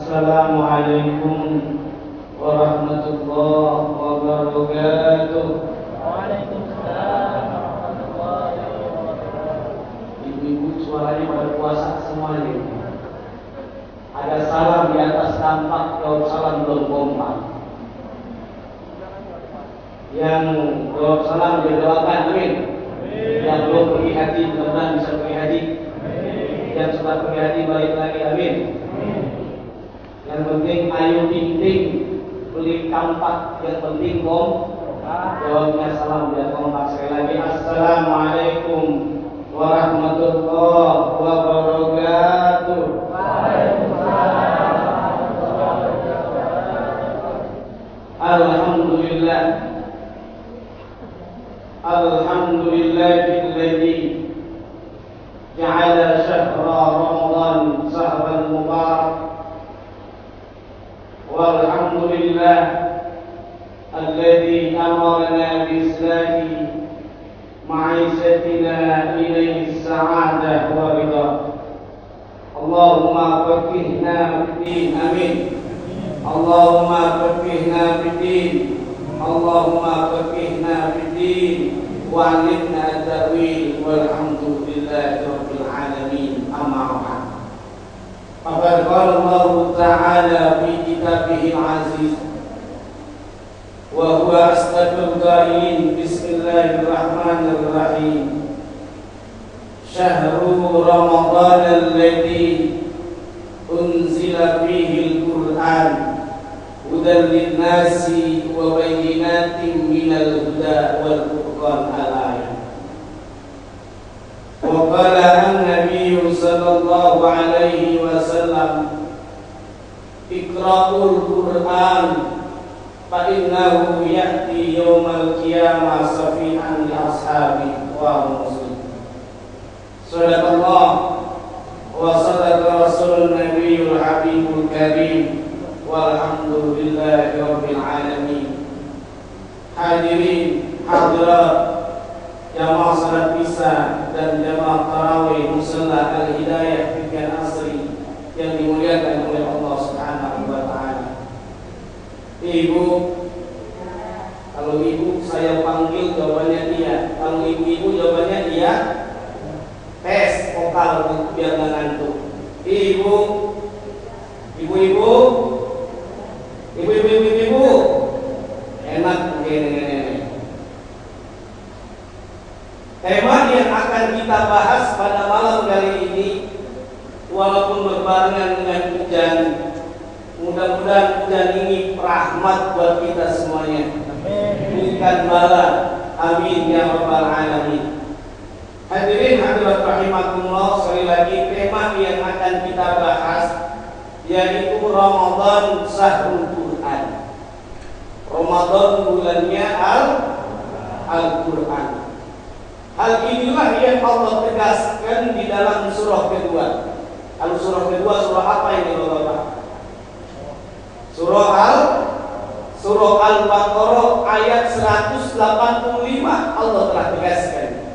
Assalamualaikum warahmatullahi wabarakatuh. Waalaikumsalam warahmatullahi wabarakatuh. Ibu-ibu suaranya pada puasa semuanya. Ada salam di atas tampak, jawab salam belum kompak. Yang jawab salam didoakan, amin. Yang belum pergi haji, mudah-mudahan bisa pergi haji. Yang sudah pergi haji balik lagi, amin. Yang penting ayo ting-ting, beli kampak, yang penting jawabnya salam dan kompak. Sekali lagi, assalamualaikum warahmatullahi wabarakatuh. Alhamdulillah, alhamdulillahilladzi ja'ala syahra Ramadan syahran mubarak. Walhamdulillah alladzi amarna bi'islahi ma'isyatina ilaihi sa'adah wa ridha. Allahumma faqihna fid-din, amin. Allahumma faqihna fid-din, Allahumma faqihna fid-din wa 'allimna at-ta'wil, walhamdulillahi rabbil alamin. Amma ba'd. Faqad qala Allah ta'ala fi kitabihil aziz wa huwa asdaqul qailin, bismillahirrahmanirrahim. Syahrul Ramadan alladzi unzila fihi al-Qur'an hudan lin-nasi wa bayyinatin minal huda wal furqan. Al-ayat. Wa qala an-nabiy sallallahu alaihi wasallam, iqra'ul Qur'an fa innahu ya'ti yaumal qiyamah safihan li ashabi wa muslim. Sadaqallah wa sadaqa rasulun nabiyyul habibul karim, walhamdulillahi rabbil alamin. Hadirin hadirat jamaah salat Isya dan jamaah tarawih musalla al-hidayah fikir asri yang dimuliakan oleh Allah Subhanahu wa taala. Ibu, kalau ibu saya panggil jawabannya iya, kalau ibu jawabannya iya. Tes vokal biar nggak ngantuk. Ibu, ibu-ibu, ibu-ibu, enak begini. Tema yang akan kita bahas pada malam kali ini, walaupun berbarengan dengan hujan, mudah-mudahan hujan ini rahmat buat kita semuanya. Bukan bala, amin ya rabbal alamin. Hadirin hadirat rahimakumullah, sekali lagi tema yang akan kita bahas yaitu Ramadan Syahrul Quran. Ramadan bulannya Al-Quran. Hal inilah yang Allah tegaskan di dalam surah kedua. Kalau surah kedua, surah apa ini Bapak? Surah Al-Baqarah ayat 185 Allah telah tegaskan.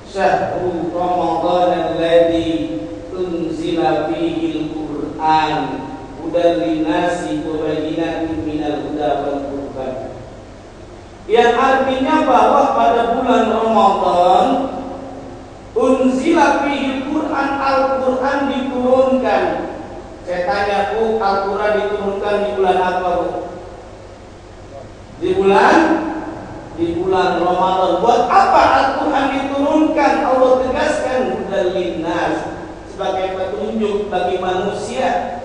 Syahrul Ramadan alladzi unzila fihi al-Qur'an hudan lin-nasi wa bayyinatin minal huda wal furqan. Yang artinya bahwa pada bulan Ramadan unzila fihi al-Qur'an, Al-Qur'an diturunkan. Saya tanya Bu, Al-Qur'an diturunkan di bulan apa Bu? Di bulan Ramadan. Buat apa Al-Quran diturunkan? Allah tegaskan hudan linnas, sebagai petunjuk bagi manusia.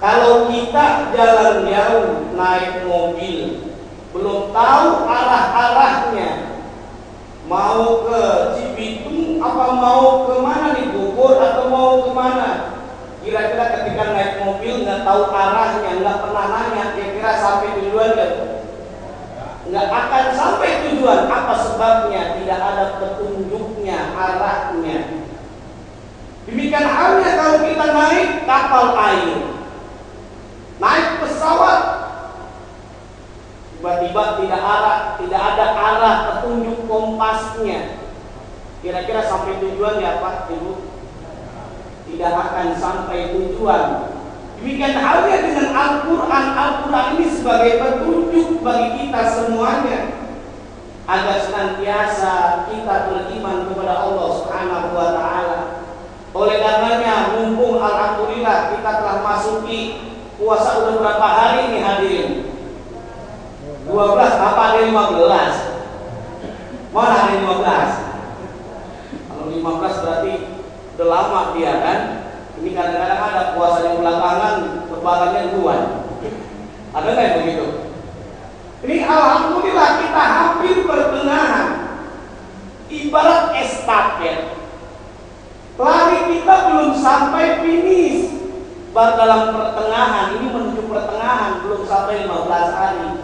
Kalau kita jalan jauh naik mobil, belum tahu arah-arahnya, mau ke Cibitung apa mau ke mana di Bogor atau mau ke mana? Kira-kira ketika naik mobil nggak tahu arahnya, nggak pernah nanya, kira-kira sampai tujuan nggak? Nggak akan sampai tujuan. Apa sebabnya? Tidak ada petunjuknya, arahnya. Demikian halnya kalau kita naik kapal air, naik pesawat, tiba-tiba tidak ada arah petunjuk kompasnya. Kira-kira sampai tujuan ya Pak Ibu? Tidak akan sampai tujuan. Demikian halnya dengan Al-Quran. Al-Quran ini sebagai petunjuk bagi kita semuanya, agar senantiasa kita beriman kepada Allah Subhanahu wa Ta'ala. Oleh karenanya, mumpung alhamdulillah kita telah masuki puasa udah berapa hari ini hadirin? 12 apa ada 15? Mana ada 15? Kalau 15 berarti udah lama dia kan? Ini kadang-kadang ada puasa di belakangan berbalannya duluan. Ada nggak yang begitu? Ini alhamdulillah kita hampir pertengahan. Ibarat estafet. Lari kita belum sampai finish. Baru dalam pertengahan, ini menuju pertengahan, belum sampai 15 hari.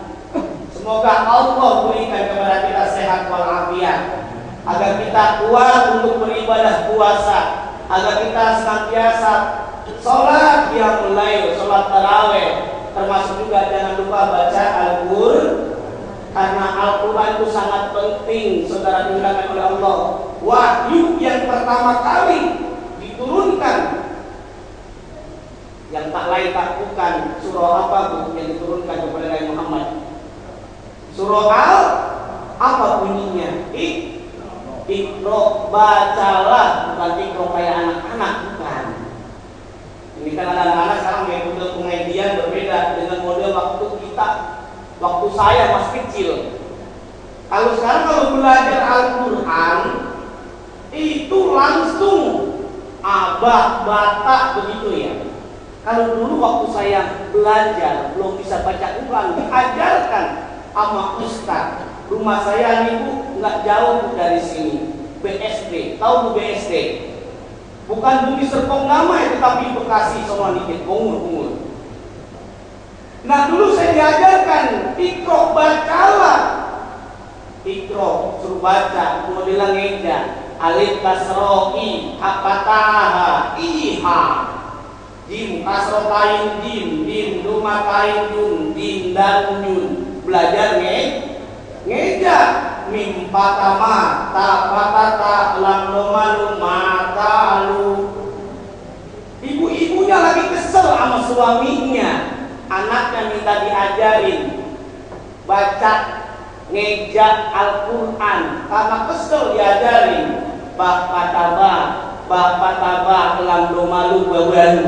Semoga Allah berikan kepada kita sehat walafiat, agar kita kuat untuk beribadah puasa, agar kita senantiasa sholat yang mulai, sholat taraweh, termasuk juga jangan lupa baca Al-Qur'an, karena Al-Quran itu sangat penting, saudara dimuliakan oleh Allah. Wahyu yang pertama kali diturunkan, yang tak lain tak bukan surah apa bu yang diturunkan kepada Nabi Muhammad? Surah Al apa bunyinya? Iqra, bacalah, bukan Iqra kayak anak-anak, bukan. Ini kan anak-anak sekarang metode pengajian berbeda dengan model waktu saya masih kecil. Kalau sekarang kalau belajar Al-Quran itu langsung abah, batak begitu ya. Kalau dulu waktu saya belajar belum bisa baca Quran, diajarkan sama ustaz. Rumah saya nih bu nggak jauh dari sini, BSD. Tahu bu BSD? Bukan Bumi Serpong Damai, tetapi Bekasi sama dikit, Bungur. Nah dulu saya diajarkan Iqra, bacalah. Iqra suruh baca, kemudian ngeja alif kasroi hapataha iha jim kasrotain jim duma kain jun din dan jun. Belajar ngeja mim patama ta patata lam lomalu matalu. Ibu-ibunya lagi kesel sama suaminya, anaknya minta diajarin baca ngeja Al-Quran, karena kesel diajarin bapak tabah lam lomalu bawalu.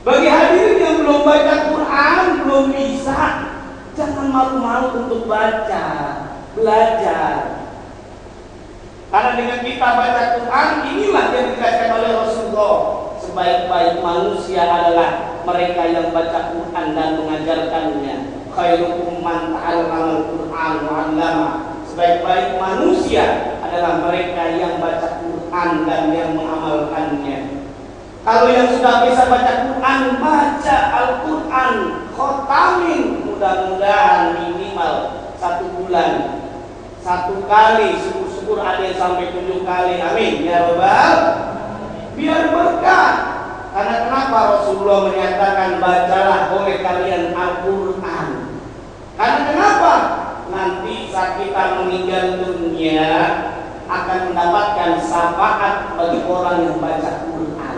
Bagi hadirin yang belum baca Quran, belum bisa, jangan malu-malu untuk baca, belajar. Karena dengan kita baca Quran, inilah yang dikatakan oleh Rasulullah, sebaik-baik manusia adalah mereka yang baca Quran dan mengajarkannya. Khairukum man ta'allama al-Quran wa 'allama. Sebaik-baik manusia adalah mereka yang baca Quran dan yang mengamalkannya. Kalau yang sudah bisa baca Quran, baca Al-Quran, khotamin, mudah-mudahan minimal 1 bulan 1 kali, syukur-syukur ada yang sampai 7 kali, amin ya Rabbal. Biar berkah. Karena kenapa Rasulullah menyatakan bacalah oleh kalian Al-Quran? Karena kenapa? Nanti saat kita meninggal dunia akan mendapatkan syafaat bagi orang yang baca Quran.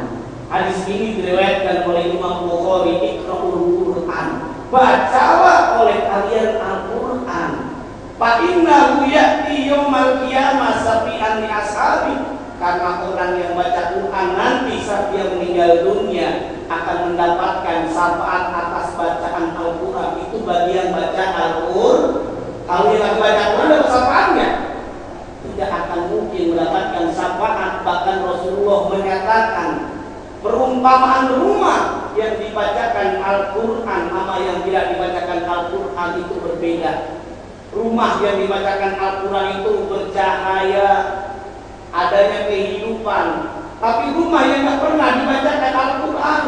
Hadis ini diriwayatkan oleh Imam Bukhari, Iqra'ul Quran, bacalah oleh kalian Al-Quran. Fa innahu ya'ti yaumal qiyamah safi'an li ashabi. Karena orang yang baca Quran nanti saat dia meninggal dunia akan mendapatkan syafaat atas bacaan Al-Quran. Itu bagian baca Al-Quran. Kalau yang baca Quran ada syafaatnya, tidak akan mungkin mendapatkan syafaat. Bahkan Rasulullah menyatakan perumpamaan rumah yang dibacakan Al-Quran sama yang tidak dibacakan Al-Quran itu berbeda. Rumah yang dibacakan Al-Quran itu bercahaya, adanya kehidupan. Tapi rumah yang tidak pernah dibacakan Al-Quran,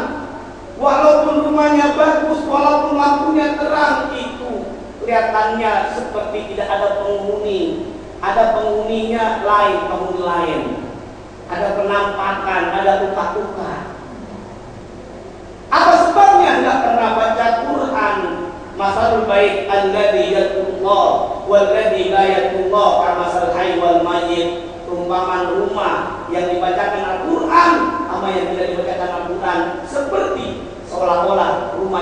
walaupun rumahnya bagus, walaupun lampunya terang, itu kelihatannya seperti tidak ada penghuni. Ada penghuninya lain, penghuni lain. Ada penampakan, ada luka-luka. Apa sebabnya tidak pernah baca Quran? Masalul baik alladzi yadullah walladzi la yadullah kamasal hayy wal mayyit. Perumpamaan rumah yang dibacakan Al-Quran sama yang tidak dibacakan Al-Quran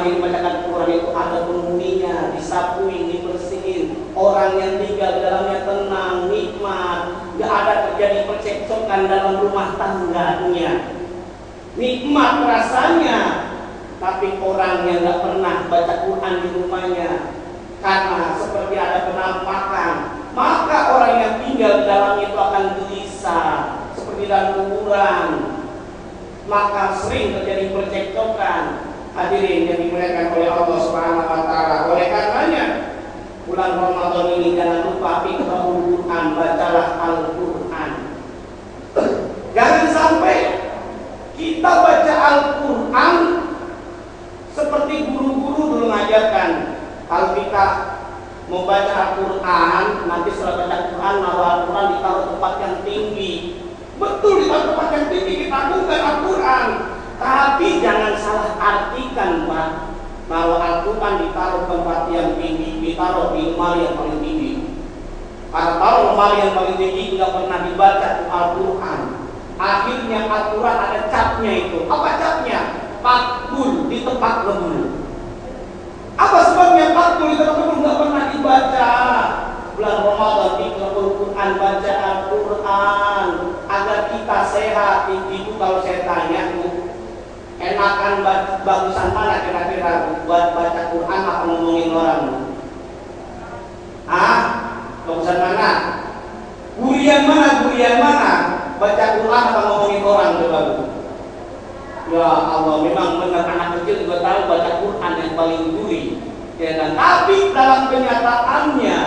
rumah yang dibacakan Quran itu ada penghuninya, disapuin, dibersihin, orang yang tinggal di dalamnya tenang, nikmat, gak ada terjadi percekcokan dalam rumah tangganya, nikmat rasanya. Tapi orang yang gak pernah baca Quran di rumahnya, karena seperti ada penampakan, maka orang yang tinggal di dalamnya itu akan gelisah seperti dalam kuburan, maka sering terjadi percekcokan. Hadirin yang dimuliakan oleh Allah Subhanahu wa taala. Oleh karenanya bulan Ramadan ini jangan lupa iqra'ul Quran, bacalah Al-Quran. Jangan sampai kita baca Al-Quran seperti guru-guru dulu mengajarkan. Kalau kita mau baca Al-Quran, nanti setelah baca Al-Quran, naruh Al-Quran ditaruh tempat yang tinggi. Betul, ditaruh tempat yang tinggi, kita agungkan Al-Quran. Tapi jangan salah artikan, Pak. Naruh Al-Quran ditaruh tempat yang tinggi, ditaruh di lemari yang paling tinggi. Karena taruh lemari yang paling tinggi tidak pernah dibaca Al-Quran. Akhirnya Al-Quran ada capnya itu. Apa capnya? Pakbul, di tempat lembu. Apa sebabnya pakbul di tempat lembu tidak pernah dibaca? Bulan Ramadan iqra'ul Quran, baca Al-Quran agar kita sehat. Itu kalau saya tanya, enakan bagusan mana kira-kira buat baca Quran apa ngomongin orang? Bagusan mana? Burian mana? Baca Quran apa ngomongin orang? Coba. Ya Allah, memang benar anak kecil juga tahu baca Quran yang paling duri. Ya kan? Tapi dalam kenyataannya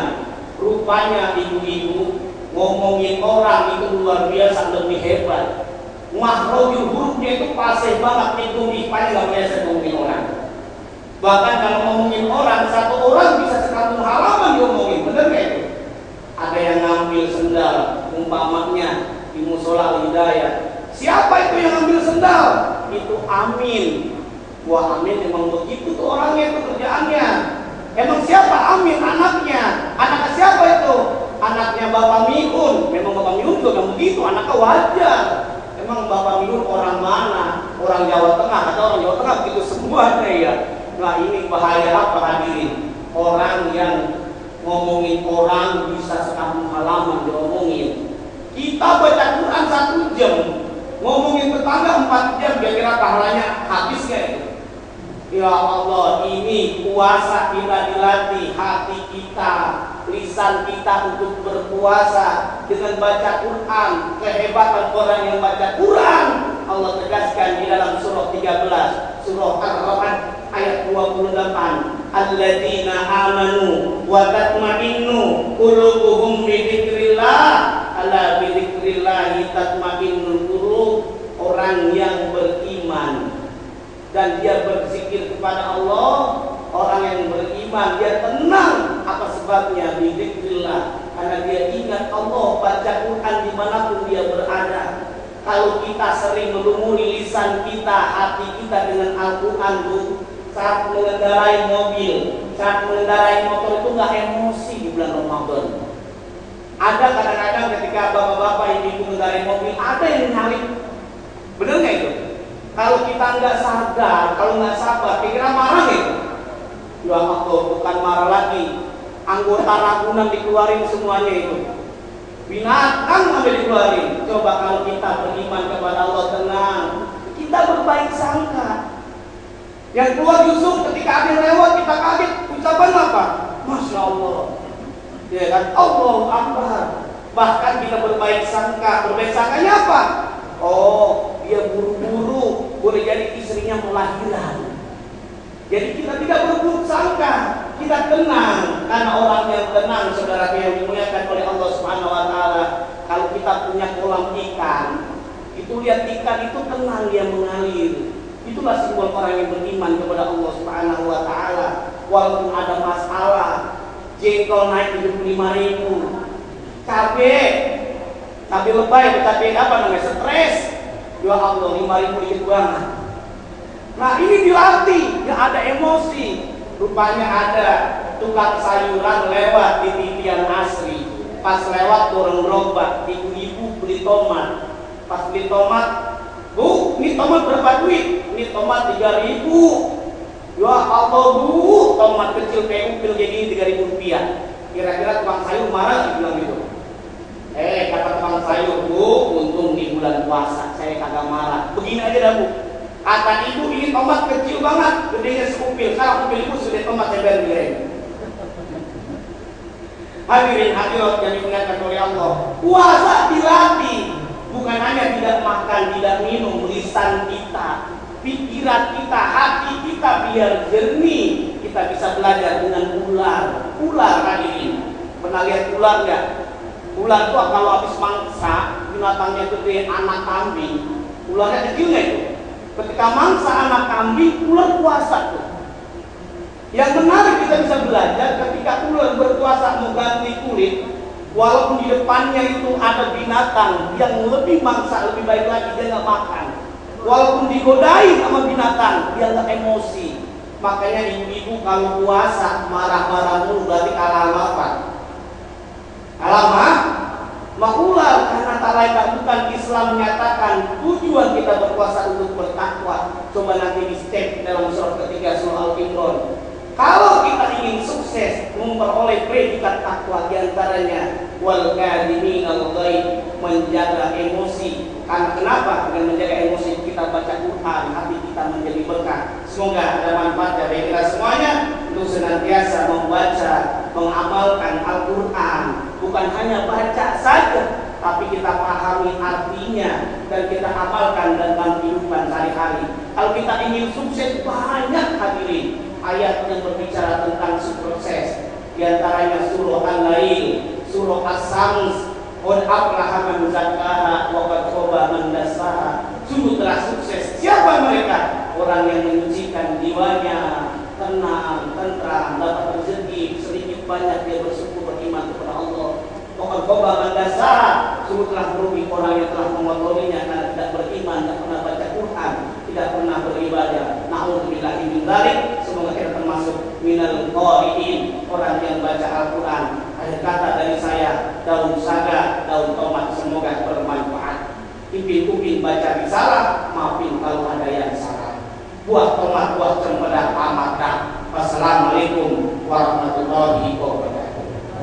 rupanya ibu-ibu ngomongin orang itu luar biasa lebih hebat. Makhrajul hurufnya itu fasih banget, hitung IPA-nya nggak biasa ngomongin orang. Bahkan kalau ngomongin orang, satu orang bisa sekampung halaman diomongin, bener nggak itu? Ada yang ngambil sendal, umpamanya di musola Hidayah. Siapa itu yang ngambil sendal? Itu Amin. Wah, Amin emang begitu tuh orangnya, itu kerjaannya. Emang siapa Amin? Anaknya. Anaknya siapa itu? Anaknya Bapak Miun. Memang Bapak Miun juga begitu, anaknya wajar. Emang Bapak Miun orang mana? Orang Jawa Tengah. Kata orang Jawa Tengah begitu semuanya ya. Nah, ini bahaya apa hadirin? Orang yang ngomongin orang bisa sekampung halaman diomongin. Kita baca Quran 1 jam, ngomongin tetangga 4 jam, kira-kira pahalanya habis gak itu? Ya Allah, ini puasa kita dilatih hati kita, lisan kita untuk berpuasa dengan baca Quran. Kehebatan orang yang baca Quran Allah tegaskan di dalam surah 13, surah Ar-Ra'd ayat 28. Alladzina amanu wa tatma'innu qulubuhum bi dzikrillah, ala bi dzikrillah tatma'innul qulub. Orang yang beriman dan dia berzikir kepada Allah, orang yang beriman dia tenang. Apa sebabnya? Bi dzikrillah, karena dia ingat Allah, baca Quran dimanapun dia berada. Kalau kita sering melumuri lisan kita, hati kita dengan Al-Quran, saat mengendarai mobil, saat mengendarai motor itu nggak emosi di bulan Ramadan. Ada kadang-kadang ketika bapak-bapak yang ibu mengendarai mobil, ada yang nyalip. Bener nggak itu? Kalau kita nggak sadar, kalau nggak sabar, kira-kira marah gitu. Ya Allah, bukan marah lagi. Anggota Ragunan dikeluarin semuanya itu. Binatang sampai dikeluarin. Coba kalau kita beriman kepada Allah, tenang, kita berbaik sangka. Yang keluar Yusuf ketika ada yang lewat, kita kaget. Ucapan apa? Masya Allah. Ya kan? Allahu Akbar. Bahkan kita berbaik sangka. Berbaik sangkanya apa? Oh, dia buru-buru, boleh jadi istrinya melahirkan. Jadi kita tidak berburuk sangka, kita tenang. Karena orang yang tenang, saudara yang dimuliakan oleh Allah Subhanahu wa taala, kalau kita punya kolam ikan, itu lihat ikan itu tenang, dia mengalir. Itulah simbol orang yang beriman kepada Allah Subhanahu wa taala. Walaupun ada masalah, jengkol naik 75.000, cabai lebay, cabai apa namanya, stres, ya Allah 5.000 dikit banget. Nah ini dilatih, gak ada emosi. Rupanya ada tukang sayuran lewat di titian asri. Pas lewat dorong gerobak, ibu-ibu beli tomat. Pas beli tomat, Bu, ini tomat berapa duit? Ini tomat 3.000. Ya Allah bu, tomat kecil kayak upil kayak gini 3.000 rupiah. Kira-kira tukang sayur marah bilang gitu. Kata tukang sayur, bu, untung di bulan puasa saya kagak marah. Begini aja dah bu. Kata ibu ini tomat kecil banget, gedenya seupil. Sekarang upil ibu sudah tomat sebar digoreng. Hadirin hadirat yang dimuliakan oleh Allah, puasa dilatih bukan hanya tidak makan, tidak minum, lisan kita, pikiran kita, hati kita biar jernih. Kita bisa belajar dengan ular. Ular hadirin, pernah lihat ular nggak? Ular itu kalau habis mangsa, binatangnya gede, anak kambing, ularnya kecil nggak itu? Ketika mangsa anak kambing, ular puasa tuh. Yang menarik kita bisa belajar ketika ular berpuasa mengganti kulit, walaupun di depannya itu ada binatang yang lebih mangsa, lebih baik lagi, dia nggak makan. Walaupun digodai sama binatang, dia nggak emosi. Makanya ibu-ibu kalau puasa marah-marah mulu berarti kalah apa? Kalah ular, karena tak lain tak bukan Islam menyatakan tujuan kita berpuasa untuk bertakwa. Coba nanti di step dalam surat ketiga surah Al-Imran. Kalau kita ingin sukses memperoleh predikat takwa, diantaranya wal kadhimin al-ghaid, menjaga emosi. Karena kenapa? Dengan menjaga emosi kita baca Quran, hati kita menjadi berkah. Semoga ada manfaat bagi kita semuanya untuk senantiasa membaca, mengamalkan Al-Quran. Bukan hanya baca saja, tapi kita pahami artinya dan kita amalkan dalam kehidupan sehari-hari. Kalau kita ingin sukses, banyak hadirin ayat yang berbicara tentang sukses. Di antaranya surah Al-Lail, surah As-Sams, qad aflaha man zakkaha wa qad khaba man dassaha. Sungguh telah sukses siapa mereka? Orang yang menyucikan jiwanya, tenang, tentram, dapat rezeki sedikit banyak dia bersyukur beriman kepada Allah. Wa qad khaba man dassaha. Sungguh telah merugi orang yang telah mengotorinya karena tidak beriman, tidak pernah baca Quran, tidak pernah beribadah. Na'udzubillahi min dzalik. Semoga kita termasuk minal qari'in, orang yang baca Al-Quran. Akhir kata dari saya, daun saga, daun tomat, semoga bermanfaat. Ipin-upin baca risalah, maafin kalau ada yang salah. Buah tomat, buah cempedak, amat dah. Wassalamualaikum warahmatullahi wabarakatuh.